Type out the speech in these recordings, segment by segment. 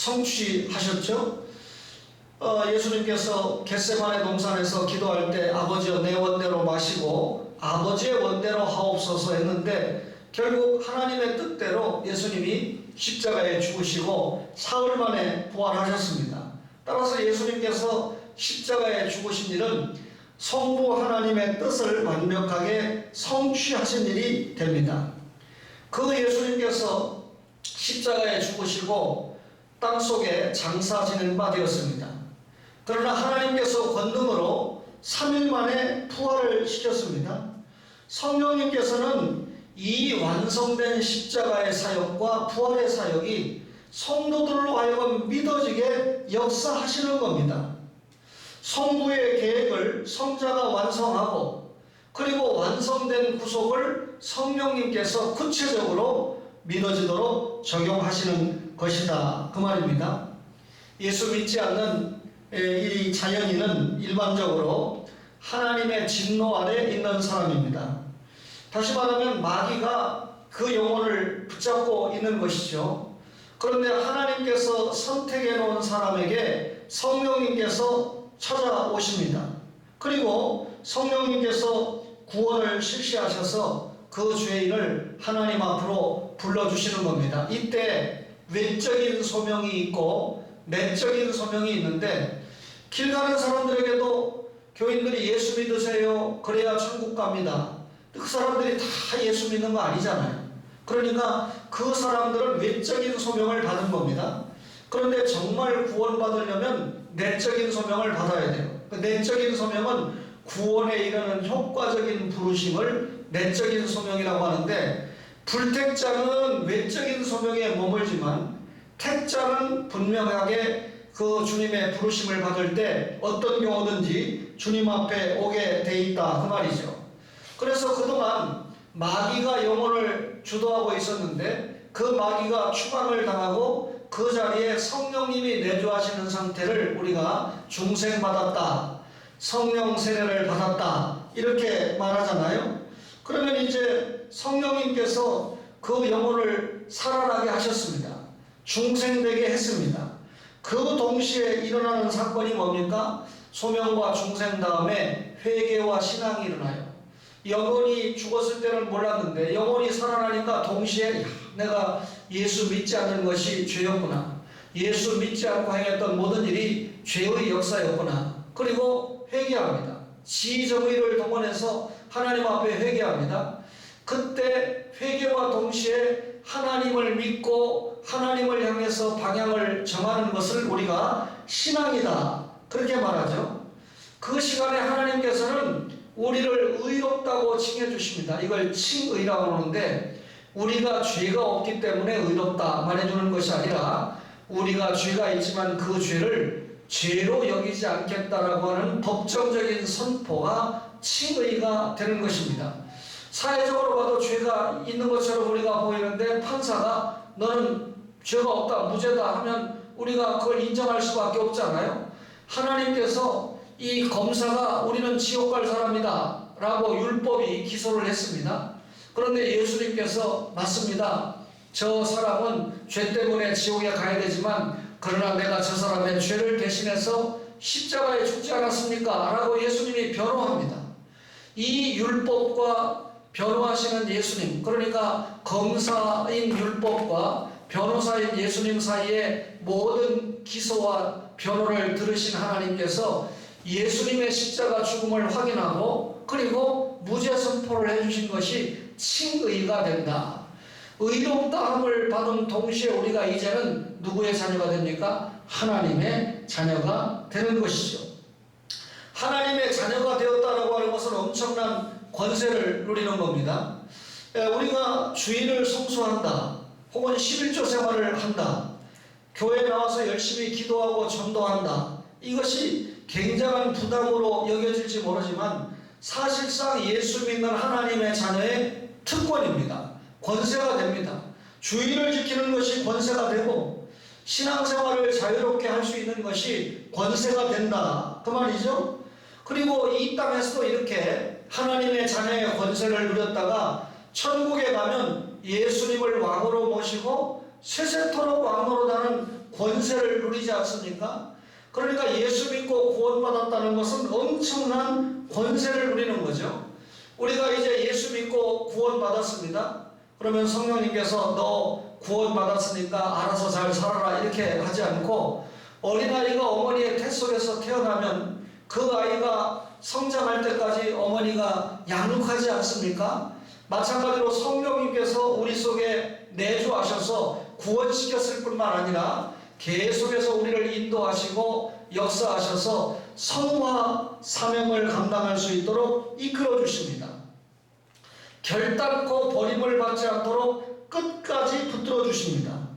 성취하셨죠. 예수님께서 겟세마네 동산에서 기도할 때 아버지여 내 원대로 마시고 아버지의 원대로 하옵소서 했는데 결국 하나님의 뜻대로 예수님이 십자가에 죽으시고 사흘 만에 부활하셨습니다. 따라서 예수님께서 십자가에 죽으신 일은 성부 하나님의 뜻을 완벽하게 성취하신 일이 됩니다. 그 예수님께서 십자가에 죽으시고 땅속에 장사 지낸 바 되었습니다. 그러나 하나님께서 권능으로 3일 만에 부활을 시켰습니다. 성령님께서는 이 완성된 십자가의 사역과 부활의 사역이 성도들로 하여금 믿어지게 역사하시는 겁니다. 성부의 계획을 성자가 완성하고 그리고 완성된 구속을 성령님께서 구체적으로 믿어지도록 적용하시는 것이다 그 말입니다. 예수 믿지 않는 이 자연인은 일반적으로 하나님의 진노 아래 있는 사람입니다. 다시 말하면 마귀가 그 영혼을 붙잡고 있는 것이죠. 그런데 하나님께서 선택해 놓은 사람에게 성령님께서 찾아오십니다. 그리고 성령님께서 구원을 실시하셔서 그 죄인을 하나님 앞으로 불러주시는 겁니다. 이때 외적인 소명이 있고 내적인 소명이 있는데 길 가는 사람들에게도 교인들이 예수 믿으세요 그래야 천국 갑니다. 그 사람들이 다 예수 믿는 거 아니잖아요. 그러니까 그 사람들은 외적인 소명을 받은 겁니다. 그런데 정말 구원받으려면 내적인 소명을 받아야 돼요. 그 내적인 소명은 구원에 이르는 효과적인 부르심을 내적인 소명이라고 하는데 불택자는 외적인 소명에 머물지만 택자는 분명하게 그 주님의 부르심을 받을 때 어떤 경우든지 주님 앞에 오게 돼 있다 그 말이죠. 그래서 그동안 마귀가 영혼을 주도하고 있었는데 그 마귀가 추방을 당하고 그 자리에 성령님이 내주하시는 상태를 우리가 중생받았다, 성령 세례를 받았다 이렇게 말하잖아요. 그러면 이제 성령님께서 그 영혼을 살아나게 하셨습니다. 중생되게 했습니다. 그 동시에 일어나는 사건이 뭡니까? 소명과 중생 다음에 회개와 신앙이 일어나요. 영혼이 죽었을 때는 몰랐는데 영혼이 살아나니까 동시에 내가 예수 믿지 않는 것이 죄였구나. 예수 믿지 않고 행했던 모든 일이 죄의 역사였구나. 그리고 회개합니다. 지정의를 동원해서 하나님 앞에 회개합니다. 그때 회개와 동시에 하나님을 믿고 하나님을 향해서 방향을 정하는 것을 우리가 신앙이다 그렇게 말하죠. 그 시간에 하나님께서는 우리를 의롭다고 칭해 주십니다. 이걸 칭의라고 하는데 우리가 죄가 없기 때문에 의롭다 말해주는 것이 아니라 우리가 죄가 있지만 그 죄를 죄로 여기지 않겠다라고 하는 법정적인 선포가 칭의가 되는 것입니다. 사회적으로 봐도 죄가 있는 것처럼 우리가 보이는데 판사가 너는 죄가 없다 무죄다 하면 우리가 그걸 인정할 수밖에 없잖아요. 하나님께서 이 검사가 우리는 지옥 갈 사람이다 라고 율법이 기소를 했습니다. 그런데 예수님께서 맞습니다. 저 사람은 죄 때문에 지옥에 가야 되지만 그러나 내가 저 사람의 죄를 대신해서 십자가에 죽지 않았습니까? 라고 예수님이 변호합니다. 이 율법과 변호하시는 예수님, 그러니까 검사인 율법과 변호사인 예수님 사이에 모든 기소와 변호를 들으신 하나님께서 예수님의 십자가 죽음을 확인하고 그리고 무죄 선포를 해주신 것이 칭의가 된다. 의롭다함을 받은 동시에 우리가 이제는 누구의 자녀가 됩니까? 하나님의 자녀가 되는 것이죠. 하나님의 자녀가 되었다라고 하는 것은 엄청난 권세를 누리는 겁니다. 우리가 주일을 성수한다 혹은 11조 생활을 한다, 교회에 나와서 열심히 기도하고 전도한다, 이것이 굉장한 부담으로 여겨질지 모르지만 사실상 예수 믿는 하나님의 자녀의 특권입니다. 권세가 됩니다. 주의를 지키는 것이 권세가 되고 신앙생활을 자유롭게 할 수 있는 것이 권세가 된다 그 말이죠. 그리고 이 땅에서도 이렇게 하나님의 자녀의 권세를 누렸다가 천국에 가면 예수님을 왕으로 모시고 세세토록 왕노릇하는 권세를 누리지 않습니까? 그러니까 예수 믿고 구원받았다는 것은 엄청난 권세를 누리는 거죠. 우리가 이제 예수 믿고 구원받았습니다. 그러면 성령님께서 너 구원받았으니까 알아서 잘 살아라 이렇게 하지 않고, 어린아이가 어머니의 태 속에서 태어나면 그 아이가 성장할 때까지 어머니가 양육하지 않습니까? 마찬가지로 성령님께서 우리 속에 내주하셔서 구원시켰을 뿐만 아니라 계속해서 우리를 인도하시고 역사하셔서 성화 사명을 감당할 수 있도록 이끌어 주십니다. 결단코 버림을 받지 않도록 끝까지 붙들어 주십니다.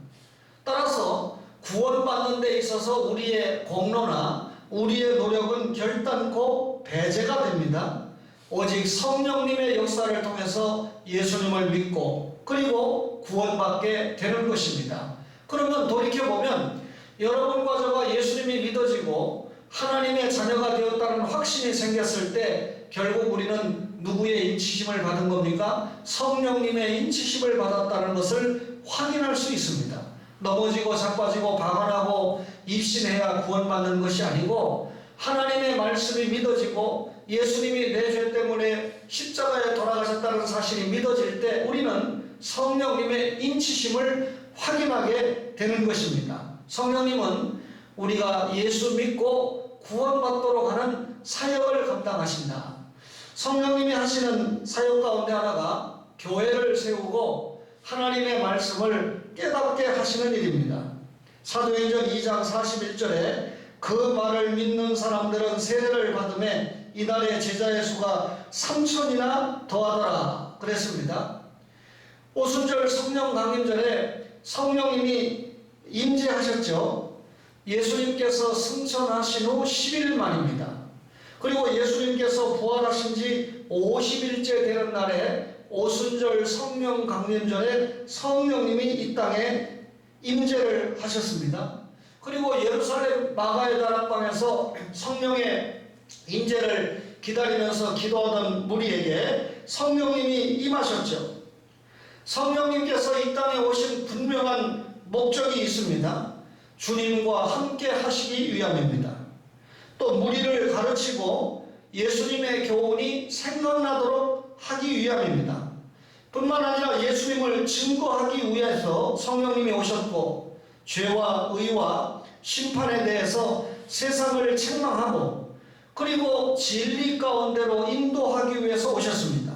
따라서 구원받는 데 있어서 우리의 공로나 우리의 노력은 결단코 배제가 됩니다. 오직 성령님의 역사를 통해서 예수님을 믿고 그리고 구원받게 되는 것입니다. 그러면 돌이켜보면 여러분과 저가 예수님이 믿어지고 하나님의 자녀가 되었다는 확신이 생겼을 때 결국 우리는 누구의 인치심을 받은 겁니까? 성령님의 인치심을 받았다는 것을 확인할 수 있습니다. 넘어지고 자빠지고 방언하고 입신해야 구원받는 것이 아니고, 하나님의 말씀이 믿어지고 예수님이 내 죄 때문에 십자가에 돌아가셨다는 사실이 믿어질 때 우리는 성령님의 인치심을 확인하게 되는 것입니다. 성령님은 우리가 예수 믿고 구원받도록 하는 사역을 감당하신다. 성령님이 하시는 사역 가운데 하나가 교회를 세우고 하나님의 말씀을 깨닫게 하시는 일입니다. 사도행전 2장 41절에 그 말을 믿는 사람들은 세례를 받음에 이날의 제자의 수가 3,000이나 더하더라 그랬습니다. 오순절 성령 강림절에 성령님이 임재하셨죠. 예수님께서 승천하신 후 10일 만입니다. 그리고 예수님께서 부활하신 지 50일째 되는 날에 오순절 성령 강림절에 성령님이 이 땅에 임재를 하셨습니다. 그리고 예루살렘 마가의 다락방에서 성령의 임재를 기다리면서 기도하던 무리에게 성령님이 임하셨죠. 성령님께서 이 땅에 오신 분명한 목적이 있습니다. 주님과 함께 하시기 위함입니다. 또 무리를 가르치고 예수님의 교훈이 생각나도록 하기 위함입니다. 뿐만 아니라 예수님을 증거하기 위해서 성령님이 오셨고, 죄와 의와 심판에 대해서 세상을 책망하고 그리고 진리 가운데로 인도하기 위해서 오셨습니다.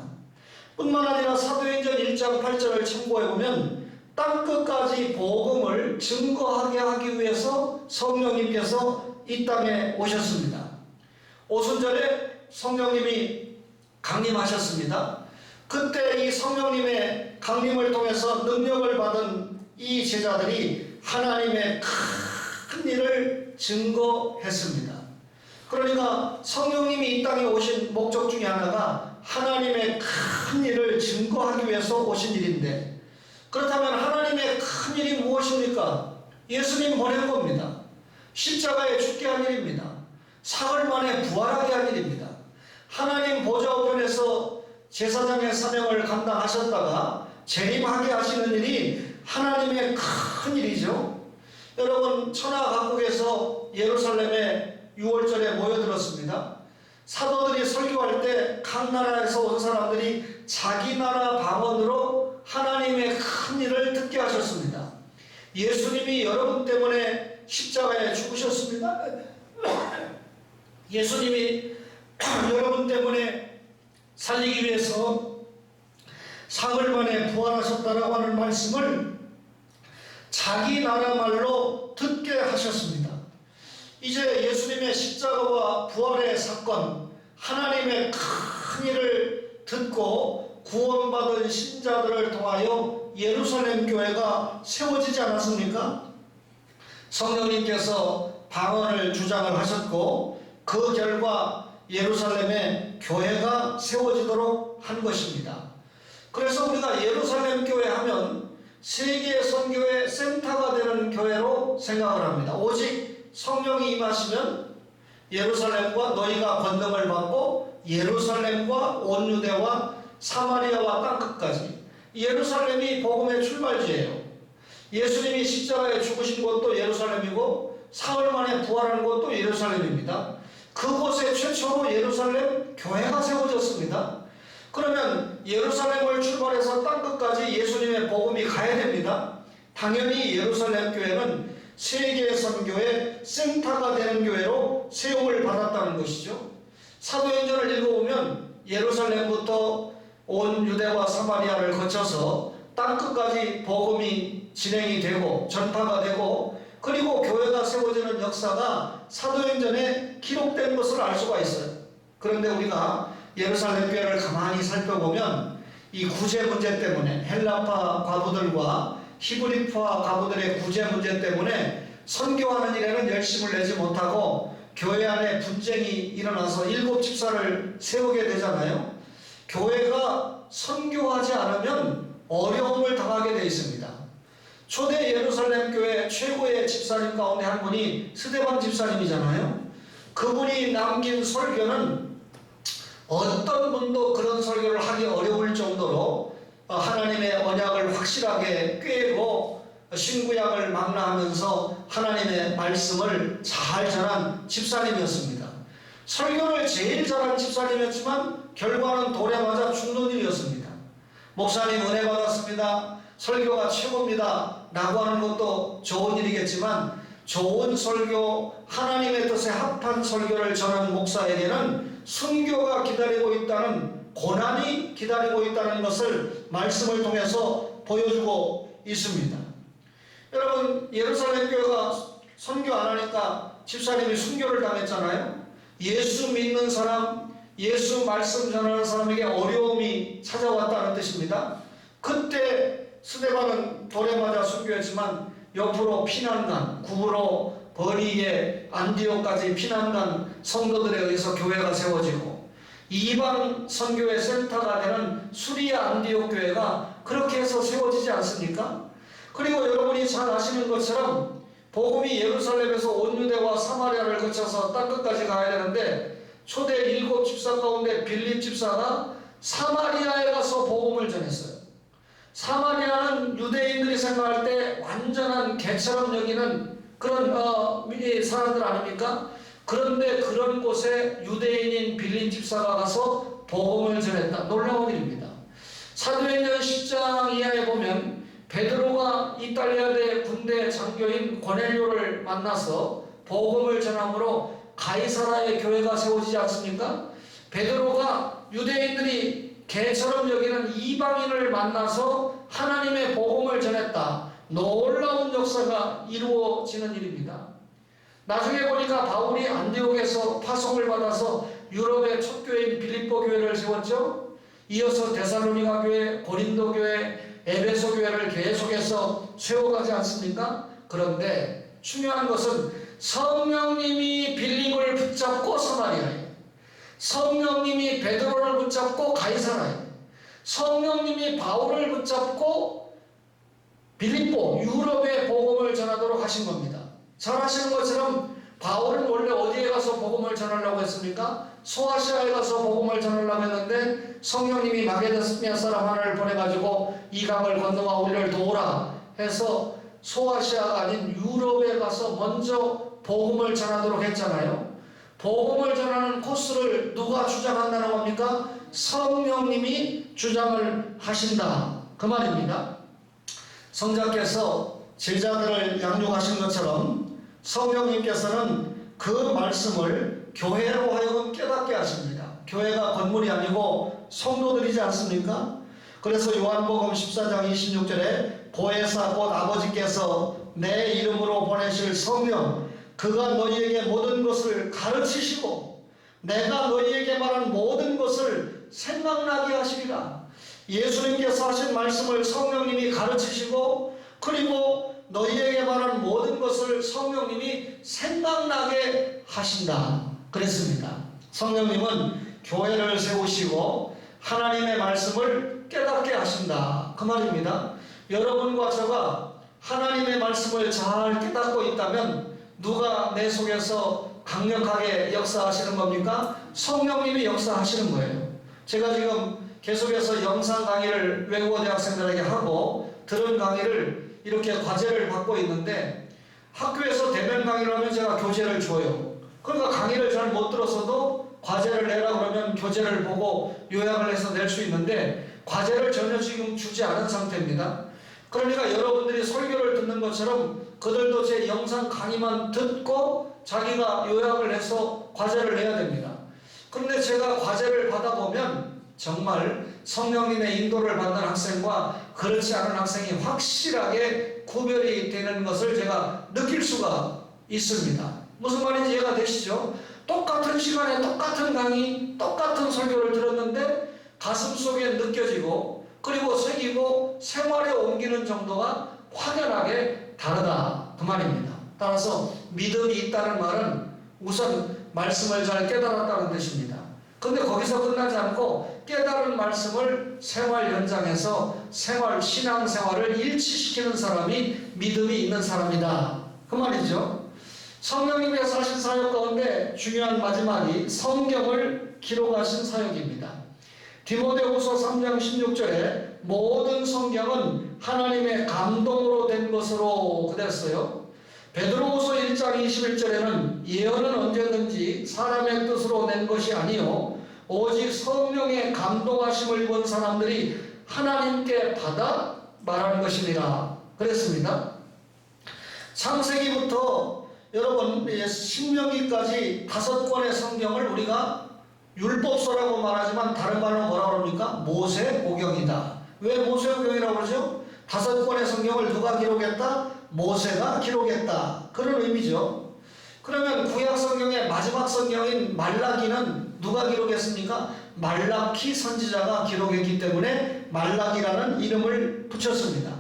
뿐만 아니라 사도행전 1장 8절을 참고해보면 땅끝까지 복음을 증거하게 하기 위해서 성령님께서 이 땅에 오셨습니다. 오순절에 성령님이 강림하셨습니다. 그때 이 성령님의 강림을 통해서 능력을 받은 이 제자들이 하나님의 큰 일을 증거했습니다. 그러니까 성령님이 이 땅에 오신 목적 중에 하나가 하나님의 큰 일을 증거하기 위해서 오신 일인데, 그렇다면 하나님의 큰 일이 무엇입니까? 예수님 보낸 겁니다. 십자가에 죽게 한 일입니다. 사흘 만에 부활하게 한 일입니다. 하나님 보좌 우편에서 제사장의 사명을 감당하셨다가 재림하게 하시는 일이 하나님의 큰 일이죠. 여러분, 천하 각국에서 예루살렘에 6월절에 모여들었습니다. 사도들이 설교할 때 각 나라에서 온 사람들이 자기 나라 방언으로 하나님의 큰 일을 듣게 하셨습니다. 예수님이 여러분 때문에 십자가에 죽으셨습니다. 예수님이 여러분 때문에 살리기 위해서 사흘 만에 부활하셨다라고 하는 말씀을 자기 나라 말로 듣게 하셨습니다. 이제 예수님의 십자가와 부활의 사건, 하나님의 큰 일을 듣고 구원받은 신자들을 통하여 예루살렘 교회가 세워지지 않았습니까? 성령님께서 방언을 주장을 하셨고 그 결과 예루살렘에 교회가 세워지도록 한 것입니다. 그래서 우리가 예루살렘 교회 하면 세계 선교의 센터가 되는 교회로 생각을 합니다. 오직 성령이 임하시면 예루살렘과 너희가 권능을 받고 예루살렘과 온 유대와 사마리아와 땅끝까지, 예루살렘이 복음의 출발지예요. 예수님이 십자가에 죽으신 곳도 예루살렘이고 사흘 만에 부활한 곳도 예루살렘입니다. 그곳에 최초로 예루살렘 교회가 세워졌습니다. 그러면 예루살렘을 출발해서 땅끝까지 예수님의 복음이 가야 됩니다. 당연히 예루살렘 교회는 세계 선교의 센터가 되는 교회로 세움을 받았다는 것이죠. 사도행전을 읽어보면 예루살렘부터 온 유대와 사마리아를 거쳐서 땅끝까지 복음이 진행이 되고 전파가 되고 그리고 교회가 세워지는 역사가 사도행전에 기록된 것을 알 수가 있어요. 그런데 우리가 예루살렘 교회를 가만히 살펴보면 이 구제 문제 때문에 헬라파 과부들과 히브리파 과부들의 구제 문제 때문에 선교하는 일에는 열심을 내지 못하고 교회 안에 분쟁이 일어나서 7 집사를 세우게 되잖아요. 교회가 선교하지 않으면 어려움을 당하게 되어 있습니다. 초대 예루살렘 교회 최고의 집사님 가운데 한 분이 스데반 집사님이잖아요. 그분이 남긴 설교는 어떤 분도 그런 설교를 하기 어려울 정도로 하나님의 언약을 확실하게 꿰고 신구약을 망라하면서 하나님의 말씀을 잘 전한 집사님이었습니다. 설교를 제일 잘한 집사님이었지만 결과는 돌에 맞아 죽는 일이었습니다. 목사님 은혜 받았습니다. 설교가 최고입니다. 라고 하는 것도 좋은 일이겠지만 좋은 설교, 하나님의 뜻에 합한 설교를 전하는 목사에게는 순교가 기다리고 있다는 고난이 기다리고 있다는 것을 말씀을 통해서 보여주고 있습니다. 여러분 예루살렘 교회가 선교 안 하니까 집사님이 순교를 당했잖아요. 예수 믿는 사람, 예수 말씀 전하는 사람에게 어려움이 찾아왔다는 뜻입니다. 그때 스데반은 돌에 맞아 순교했지만 옆으로 피난간, 구브로, 버리에, 안디옥까지 피난간 성도들에 의해서 교회가 세워지고 이방 선교의 센터가 되는 수리아 안디옥 교회가 그렇게 해서 세워지지 않습니까? 그리고 여러분이 잘 아시는 것처럼 복음이 예루살렘에서 온 유대와 사마리아를 거쳐서 땅끝까지 가야 되는데 초대 7 집사 가운데 빌립 집사가 사마리아에 가서 복음을 전했어요. 사마리아는 유대인들이 생각할 때 완전한 개처럼 여기는 그런 사람들 아닙니까? 그런데 그런 곳에 유대인인 빌립 집사가 가서 복음을 전했다. 놀라운 일입니다. 사도행전 10장 이하에 보면 베드로가 이탈리아대 군대 장교인 고넬료를 만나서 복음을 전함으로 가이사라의 교회가 세워지지 않습니까? 베드로가 유대인들이 개처럼 여기는 이방인을 만나서 하나님의 복음을 전했다. 놀라운 역사가 이루어지는 일입니다. 나중에 보니까 바울이 안디옥에서 파송을 받아서 유럽의 첫 교회인 빌립보 교회를 세웠죠. 이어서 데살로니가 교회, 고린도 교회, 에베소 교회를 계속해서 세워가지 않습니까? 그런데 중요한 것은 성령님이 빌립을 붙잡고 사마리아에, 성령님이 베드로를 붙잡고 가이사라에, 성령님이 바울을 붙잡고 빌립보, 유럽의 복음을 전하도록 하신 겁니다. 잘 아시는 것처럼 바울은 원래 어디에 가서 복음을 전하려고 했습니까? 소아시아에 가서 복음을 전하려고 했는데 성령님이 마게도니아 사람 하나를 보내가지고 이 강을 건너와 우리를 도우라 해서 소아시아가 아닌 유럽에 가서 먼저 복음을 전하도록 했잖아요. 복음을 전하는 코스를 누가 주장한다는 겁니까? 성령님이 주장을 하신다. 그 말입니다. 성자께서 제자들을 양육하신 것처럼 성령님께서는 그 말씀을 교회로 하여금 깨닫게 하십니다. 교회가 건물이 아니고 성도들이지 않습니까? 그래서 요한복음 14장 26절에 보혜사 곧 아버지께서 내 이름으로 보내실 성령 그가 너희에게 모든 것을 가르치시고 내가 너희에게 말한 모든 것을 생각나게 하시리라. 예수님께서 하신 말씀을 성령님이 가르치시고 그리고 너희에게 말한 모든 것을 성령님이 생각나게 하신다. 그랬습니다. 성령님은 교회를 세우시고 하나님의 말씀을 깨닫게 하신다. 그 말입니다. 여러분과 저가 하나님의 말씀을 잘 깨닫고 있다면 누가 내 속에서 강력하게 역사하시는 겁니까? 성령님이 역사하시는 거예요. 제가 지금 계속해서 영상 강의를 외국어 대학생들에게 하고 들은 강의를 이렇게 과제를 받고 있는데 학교에서 대면 강의를 하면 제가 교재를 줘요. 그러니까 강의를 잘 못 들었어도 과제를 내라 그러면 교재를 보고 요약을 해서 낼 수 있는데 과제를 전혀 지금 주지 않은 상태입니다. 그러니까 여러분들이 설교를 듣는 것처럼 그들도 제 영상 강의만 듣고 자기가 요약을 해서 과제를 내야 됩니다. 그런데 제가 과제를 받아보면 정말 성령님의 인도를 받는 학생과 그렇지 않은 학생이 확실하게 구별이 되는 것을 제가 느낄 수가 있습니다. 무슨 말인지 이해가 되시죠? 똑같은 시간에 똑같은 강의, 똑같은 설교를 들었는데 가슴속에 느껴지고 그리고 새기고 생활에 옮기는 정도가 확연하게 다르다 그 말입니다. 따라서 믿음이 있다는 말은 우선 말씀을 잘 깨달았다는 뜻입니다. 근데 거기서 끝나지 않고 깨달은 말씀을 생활 현장에서 신앙생활을 일치시키는 사람이 믿음이 있는 사람이다 그 말이죠. 성령님께서 하신 사역 가운데 중요한 마지막이 성경을 기록하신 사역입니다. 디모데후서 3장 16절에 모든 성경은 하나님의 감동으로 된 것으로 그랬어요. 베드로후서 1장 21절에는 예언은 언제든지 사람의 뜻으로 낸 것이 아니요 오직 성령의 감동하심을 입은 사람들이 하나님께 받아 말하는 것이니라 그랬습니다. 창세기부터 여러분 신명기까지 5권의 성경을 우리가 율법서라고 말하지만 다른 말로 뭐라고 합니까? 모세오경이다. 왜 모세오경이라고 그러죠? 5권의 성경을 누가 기록했다? 모세가 기록했다. 그런 의미죠. 그러면 구약 성경의 마지막 성경인 말라기는 누가 기록했습니까? 말라키 선지자가 기록했기 때문에 말라기라는 이름을 붙였습니다.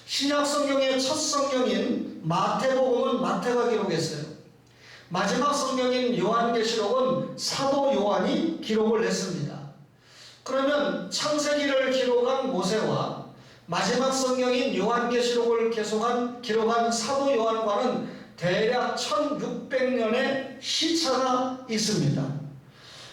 신약 성경의 첫 성경인 마태복음은 마태가 기록했어요. 마지막 성경인 요한계시록은 사도 요한이 기록을 했습니다. 그러면 창세기를 기록한 모세와 마지막 성경인 요한계시록을 기록한 사도 요한과는 대략 1600년의 시차가 있습니다.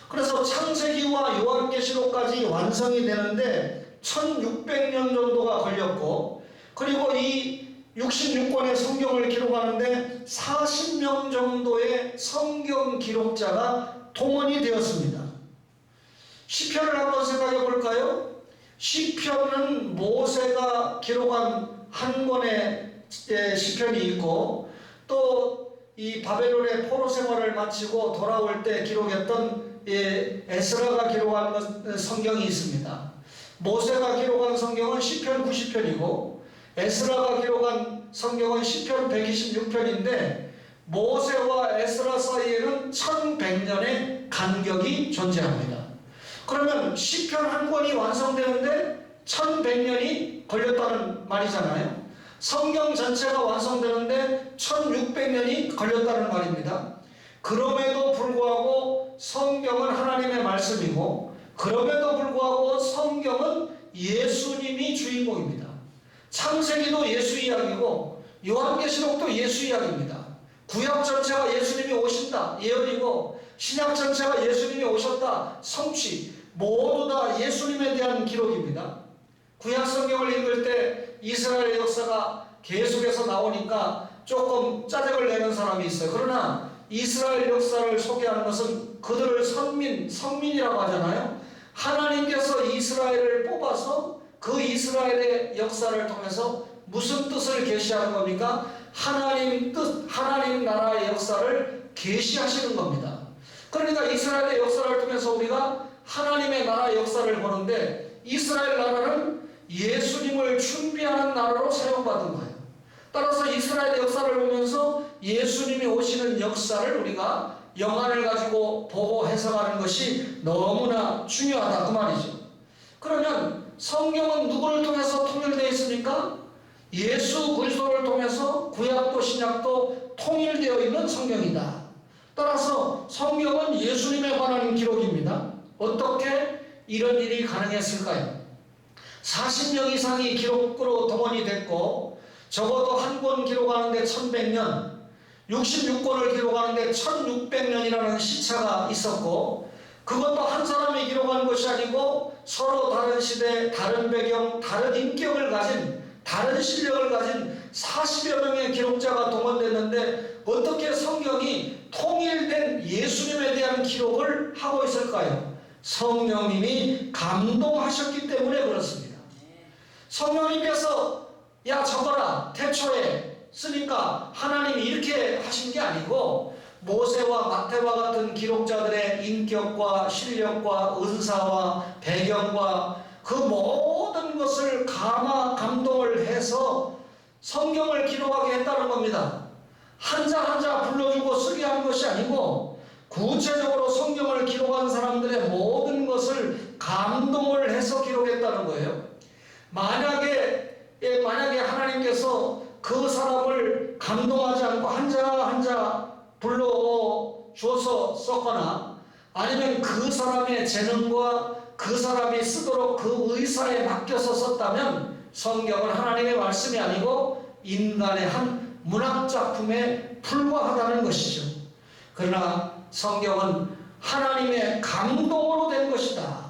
그래서 창세기와 요한계시록까지 완성이 되는데 1600년 정도가 걸렸고 그리고 이 66권의 성경을 기록하는데 40명 정도의 성경 기록자가 동원이 되었습니다. 시편을 한번 생각해 볼까요? 시편은 모세가 기록한 한 권의 시편이 있고 또 이 바벨론의 포로 생활을 마치고 돌아올 때 기록했던 에스라가 기록한 성경이 있습니다. 모세가 기록한 성경은 시편 90편이고 에스라가 기록한 성경은 시편 126편인데 모세와 에스라 사이에는 1100년의 간격이 존재합니다. 그러면 시편 한 권이 완성되는데 1100년이 걸렸다는 말이잖아요. 성경 전체가 완성되는데 1600년이 걸렸다는 말입니다. 그럼에도 불구하고 성경은 하나님의 말씀이고 그럼에도 불구하고 성경은 예수님이 주인공입니다. 창세기도 예수 이야기고 요한계시록도 예수 이야기입니다. 구약 전체가 예수님이 오신다 예언이고 신약 전체가 예수님이 오셨다 성취 모두 다 예수님에 대한 기록입니다. 구약 성경을 읽을 때 이스라엘의 역사가 계속해서 나오니까 조금 짜증을 내는 사람이 있어요. 그러나 이스라엘 역사를 소개하는 것은 그들을 성민이라고 하잖아요. 하나님께서 이스라엘을 뽑아서 그 이스라엘의 역사를 통해서 무슨 뜻을 계시하는 겁니까? 하나님 뜻, 하나님 나라의 역사를 계시하시는 겁니다. 그러니까 이스라엘의 역사를 통해서 우리가 하나님의 나라의 역사를 보는데 이스라엘 나라는 예수님을 준비하는 나라로 사용받은 거예요. 따라서 이스라엘의 역사를 보면서 예수님이 오시는 역사를 우리가 영안을 가지고 보고 해석하는 것이 너무나 중요하다 그 말이죠. 그러면 성경은 누구를 통해서 통일되어 있습니까? 예수 그리스도를 통해서 구약도 신약도 통일되어 있는 성경이다. 따라서 성경은 예수님에 관한 기록입니다. 어떻게 이런 일이 가능했을까요? 40명 이상이 기록으로 동원이 됐고 적어도 한 권 기록하는데 1100년 66권을 기록하는데 1600년이라는 시차가 있었고 그것도 한 사람이 기록한 것이 아니고 서로 다른 시대, 다른 배경, 다른 인격을 가진 다른 실력을 가진 40여 명의 기록자가 동원됐는데 어떻게 성경이 통일된 예수님에 대한 기록을 하고 있을까요? 성령님이 감동하셨기 때문에 그렇습니다. 성령님께서 야 적어라 태초에 쓰니까 하나님이 이렇게 하신 게 아니고 모세와 마태와 같은 기록자들의 인격과 실력과 은사와 배경과 그 모든 것을 감동을 해서 성경을 기록하게 했다는 겁니다. 한자 한자 불러주고 쓰게 한 것이 아니고 구체적으로 성경을 기록한 사람들의 모든 것을 감동을 해서 기록했다는 거예요. 만약에 하나님께서 그 사람을 감동하지 않고 한자 한자 불러줘서 썼거나 아니면 그 사람의 재능과 그 사람이 쓰도록 그 의사에 맡겨서 썼다면 성경은 하나님의 말씀이 아니고 인간의 한 문학작품에 불과하다는 것이죠. 그러나 성경은 하나님의 감동으로 된 것이다.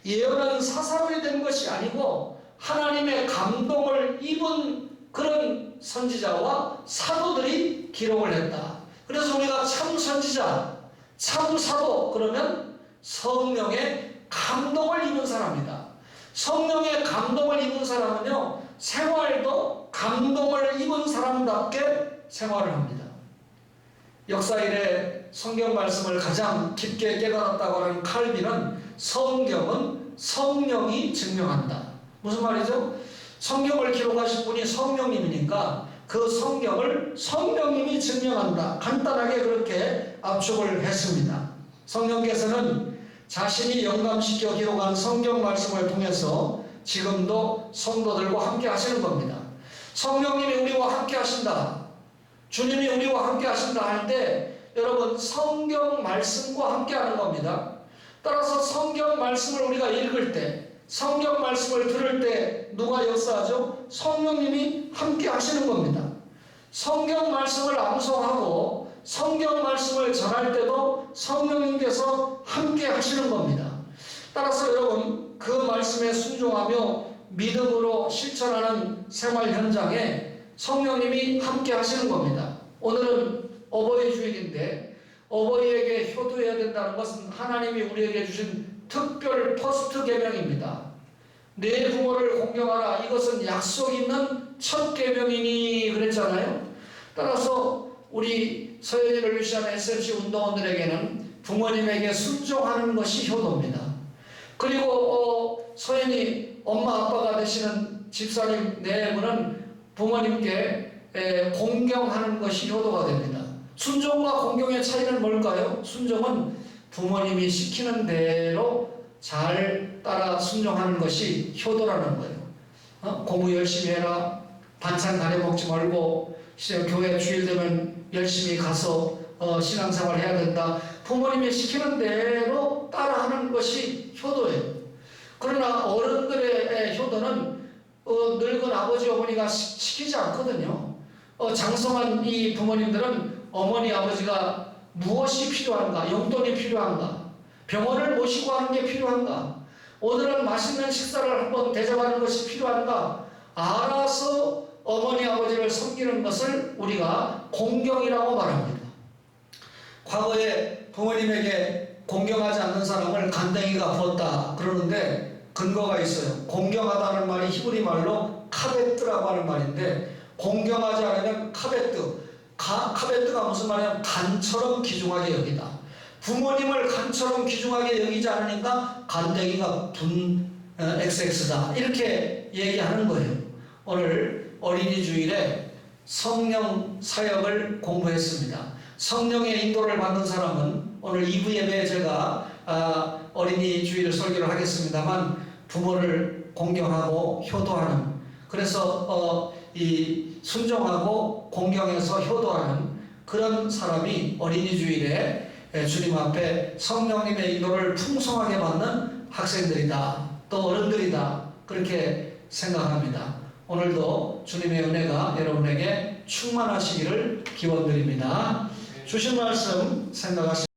예언은 사사로이 된 것이 아니고 하나님의 감동을 입은 그런 선지자와 사도들이 기록을 했다. 그래서 우리가 참 선지자, 참 사도 그러면 성령의 감동을 입은 사람이다. 성령의 감동을 입은 사람은요, 생활도 감동을 입은 사람답게 생활을 합니다. 역사 이래 성경 말씀을 가장 깊게 깨달았다고 하는 칼빈은 성경은 성령이 증명한다. 무슨 말이죠? 성경을 기록하신 분이 성령님이니까 그 성경을 성령님이 증명한다. 간단하게 그렇게 압축을 했습니다. 성령께서는 자신이 영감시켜 기록한 성경 말씀을 통해서 지금도 성도들과 함께 하시는 겁니다. 성령님이 우리와 함께 하신다. 주님이 우리와 함께 하신다 할 때 여러분 성경 말씀과 함께 하는 겁니다. 따라서 성경 말씀을 우리가 읽을 때 성경 말씀을 들을 때 누가 역사하죠? 성령님이 함께 하시는 겁니다. 성경 말씀을 암송하고 성경 말씀을 전할 때도 성령님께서 함께 하시는 겁니다. 따라서 여러분 그 말씀에 순종하며 믿음으로 실천하는 생활 현장에 성령님이 함께 하시는 겁니다. 오늘은 어버이 주일인데 어버이에게 효도해야 된다는 것은 하나님이 우리에게 주신 특별 퍼스트 계명입니다. 내 부모를 공경하라. 이것은 약속 있는 첫 계명이니 그랬잖아요. 따라서 우리 서현이를 위시하는 SMC 운동원들에게는 부모님에게 순종하는 것이 효도입니다. 그리고 서현이 엄마 아빠가 되시는 집사님 네 분은 부모님께 공경하는 것이 효도가 됩니다. 순종과 공경의 차이는 뭘까요? 순종은 부모님이 시키는 대로 잘 따라 순종하는 것이 효도라는 거예요. 공부 열심히 해라. 반찬 가려 먹지 말고 교회 주일 되면 열심히 가서 신앙생활 해야 된다. 부모님이 시키는 대로 따라하는 것이 효도예요. 그러나 어른들의 효도는 늙은 아버지 어머니가 시키지 않거든요. 장성한 이 부모님들은 어머니 아버지가 무엇이 필요한가, 용돈이 필요한가, 병원을 모시고 하는 게 필요한가, 오늘은 맛있는 식사를 한번 대접하는 것이 필요한가, 알아서 어머니 아버지를 섬기는 것을 우리가 공경이라고 말합니다. 과거에 부모님에게 공경하지 않는 사람을 간댕이가 부었다 그러는데 근거가 있어요. 공경하다는 말이 히브리 말로 카베트라고 하는 말인데 공경하지 않으면 카베트. 카베트가 무슨 말이냐면 간처럼 귀중하게 여기다. 부모님을 간처럼 귀중하게 여기지 않으니까 간댕이가 XX다. 이렇게 얘기하는 거예요. 오늘 어린이 주일에 성령 사역을 공부했습니다. 성령의 인도를 받는 사람은 오늘 2부 예배에 제가 어린이 주일을 설교를 하겠습니다만 부모를 공경하고 효도하는, 그래서 이 순종하고 공경해서 효도하는 그런 사람이 어린이 주일에 주님 앞에 성령님의 인도를 풍성하게 받는 학생들이다, 또 어른들이다, 그렇게 생각합니다. 오늘도 주님의 은혜가 여러분에게 충만하시기를 기원드립니다. 주신 말씀 생각하시기